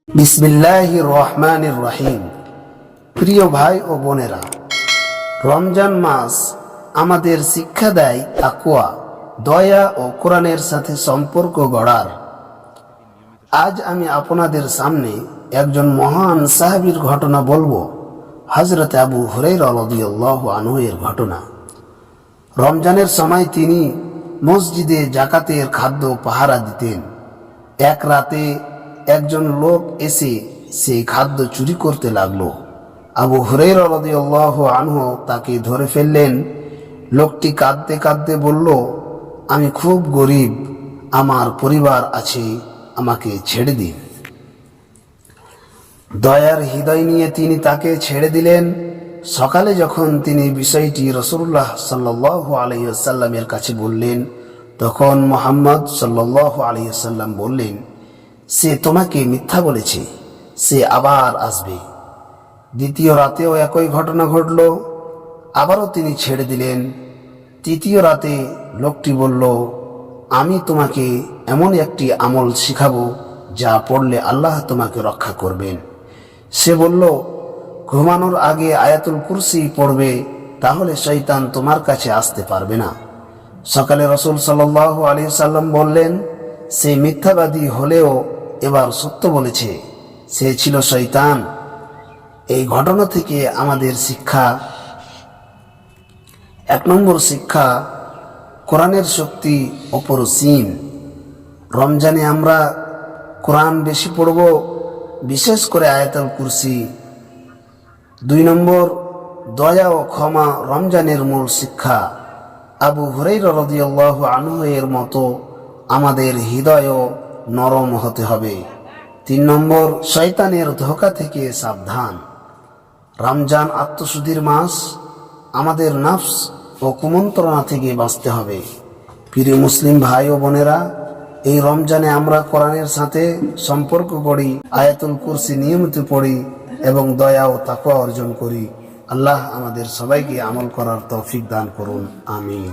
বিসমিল্লাহির রহমানির রহিম। প্রিয় ভাই ও বোনেরা, রমজান মাস আমাদের শিক্ষা দেয় তাকওয়া, দয়া ও কোরআনের সাথে সম্পর্ক গড়ার। আজ আমি আপনাদের সামনে একজন মহান সাহাবীর ঘটনা বলবো, হযরত আবু হুরায়রা রাদিয়াল্লাহু আনহু এর ঘটনা। রমজানের সময় তিনি মসজিদে যাকাতের খাদ্য পাহারা দিতেন। এক রাতে একজন লোক এসে সেই খাদ্য চুরি করতে লাগলো। আবু হুরায়রা রাদিয়াল্লাহু আনহু তাকে ধরে ফেললেন। লোকটি কাঁদতে কাঁদতে বলল, আমি খুব গরিব, আমার পরিবার আছে, আমাকে ছেড়ে দিন। দয়ার হৃদয় নিয়ে তিনি তাকে ছেড়ে দিলেন। সকালে যখন তিনি বিষয়টি রাসূলুল্লাহ সাল্লাল্লাহু আলাইহি ওয়াসাল্লামের কাছে বললেন, তখন মুহাম্মদ সাল্লাল্লাহু আলাইহি ওয়াসাল্লাম বললেন, সে তোমাকে মিথ্যা বলেছে, সে আবার আসবে। দ্বিতীয় রাতেও একই ঘটনা ঘটল, আবারও তিনি ছেড়ে দিলেন। তৃতীয় রাতে লোকটি বলল, আমি তোমাকে এমন একটি আমল শিখাবো যা পড়লে আল্লাহ তোমাকে রক্ষা করবেন। সে বলল, ঘুমানোর আগে আয়াতুল কুরসি পড়বে, তাহলে শয়তান তোমার কাছে আসতে পারবে না। সকালে রাসূল সাল্লাল্লাহু আলাইহি সাল্লাম বললেন, সে মিথ্যাবাদী হলেও এবার সত্য বলেছে, সে ছিল শয়তান। এই ঘটনা থেকে আমাদের শিক্ষা, 1 নম্বর শিক্ষা, কোরআনের শক্তি অপরিসীম। রমজানে আমরা কোরআন বেশি পড়ব, বিশেষ করে আয়াতুল কুরসি। 2 নম্বর, দয়া ও ক্ষমা রমজানের মূল শিক্ষা। আবু হুরায়রা রাদিয়াল্লাহু আনহু এর মতো আমাদের হৃদয়ও নরম হতে হবে। 3 নম্বর, শয়তানের ধোঁকা থেকে সাবধান। রমজান আত্মশুদ্ধির মাস, আমাদের নফস ও কুমন্ত্রণা থেকে বাঁচতে হবে। প্রিয় মুসলিম ভাই ও বোনেরা, এই রমজানে আমরা কোরআনের সাথে সম্পর্ক গড়ি, আয়াতুল কুরসি নিয়মিত পড়ি এবং দয়া ও তাকওয়া অর্জন করি। আল্লাহ আমাদের সবাইকে আমল করার তৌফিক দান করুন। আমিন।